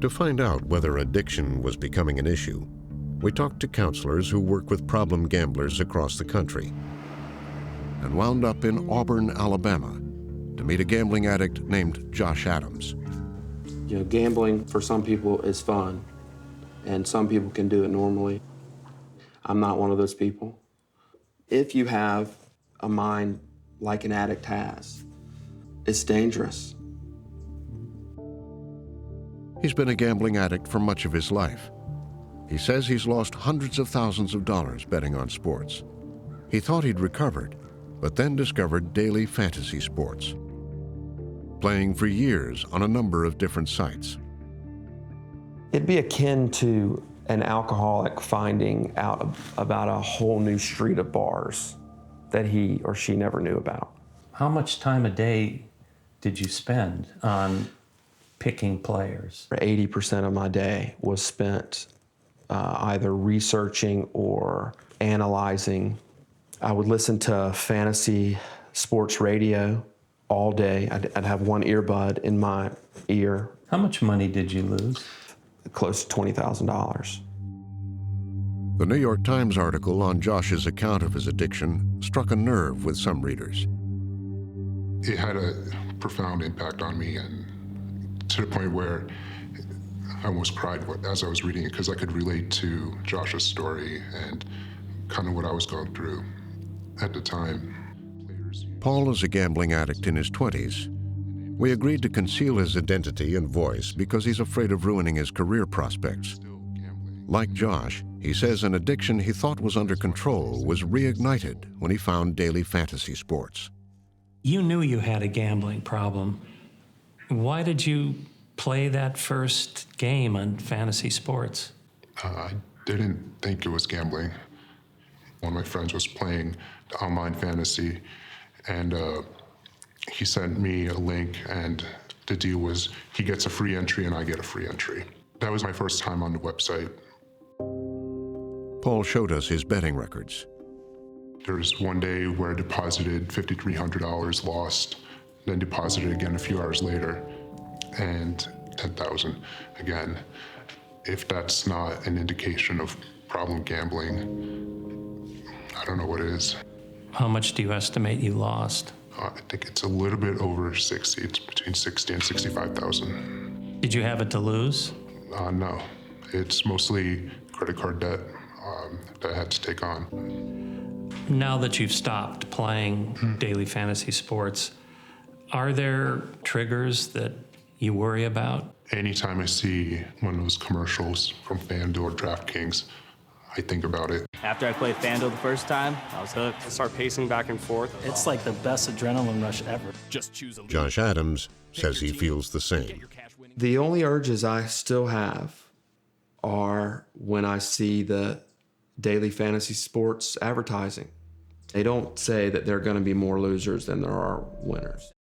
To find out whether addiction was becoming an issue, we talked to counselors who work with problem gamblers across the country and wound up in Auburn, Alabama, to meet a gambling addict named Josh Adams. You know, gambling for some people is fun, and some people can do it normally. I'm not one of those people. If you have a mind like an addict has, it's dangerous. He's been a gambling addict for much of his life. He says he's lost hundreds of thousands of dollars betting on sports. He thought he'd recovered, but then discovered daily fantasy sports, playing for years on a number of different sites. It'd be akin to an alcoholic finding out about a whole new street of bars that he or she never knew about. How much time a day did you spend on picking players? 80% of my day was spent either researching or analyzing. I would listen to fantasy sports radio all day. I'd have one earbud in my ear. How much money did you lose? Close to $20,000. The New York Times article on Josh's account of his addiction struck a nerve with some readers. It had a profound impact on me, and to the point where I almost cried as I was reading it, because I could relate to Josh's story and kind of what I was going through at the time. Paul is a gambling addict in his 20s. We agreed to conceal his identity and voice because he's afraid of ruining his career prospects. Like Josh, he says an addiction he thought was under control was reignited when he found daily fantasy sports. You knew you had a gambling problem. Why did you play that first game on fantasy sports? I didn't think it was gambling. One of my friends was playing online fantasy, and he sent me a link, and the deal was he gets a free entry and I get a free entry. That was my first time on the website. Paul showed us his betting records. There was one day where I deposited $5,300, lost, then deposited again a few hours later, and 10,000 again. If that's not an indication of problem gambling, I don't know what is. How much do you estimate you lost? I think it's a little bit over 60. It's between 60 and 65,000. Did you have it to lose? No, it's mostly credit card debt that I had to take on. Now that you've stopped playing daily fantasy sports, are there triggers that you worry about? Anytime I see one of those commercials from FanDuel or DraftKings, I think about it. After I played FanDuel the first time, I was hooked. I start pacing back and forth. It's like the best adrenaline rush ever. Just choose a Josh Adams says he feels the same. The only urges I still have are when I see the daily fantasy sports advertising. They don't say that there are going to be more losers than there are winners.